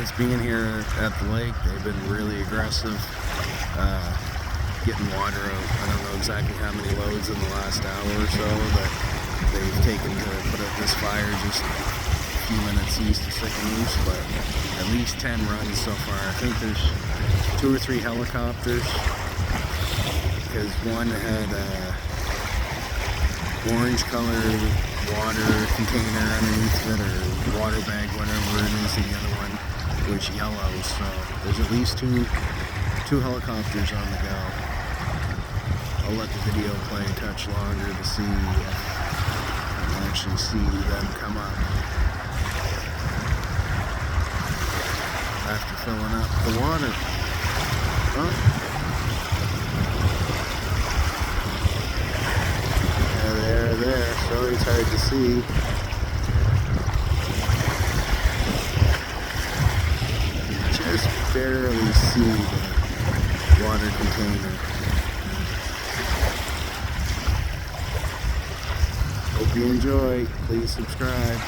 since being here at the lake, they've been really aggressive, getting water out. I don't know exactly how many loads in the last hour or so that they've taken to put out this fire just a few minutes east of Sycamore, but at least 10 runs so far. I think there's 2 or 3 helicopters, because one had a orange colored water container underneath it, or water bag, whatever it is, and the other one was yellow. So there's at least two helicopters on the go. I'll let the video play a touch longer to see if I can actually see them come up after filling up the water. Oh. There, so it's hard to see. Just barely see the water container. Hope you enjoy. Please subscribe.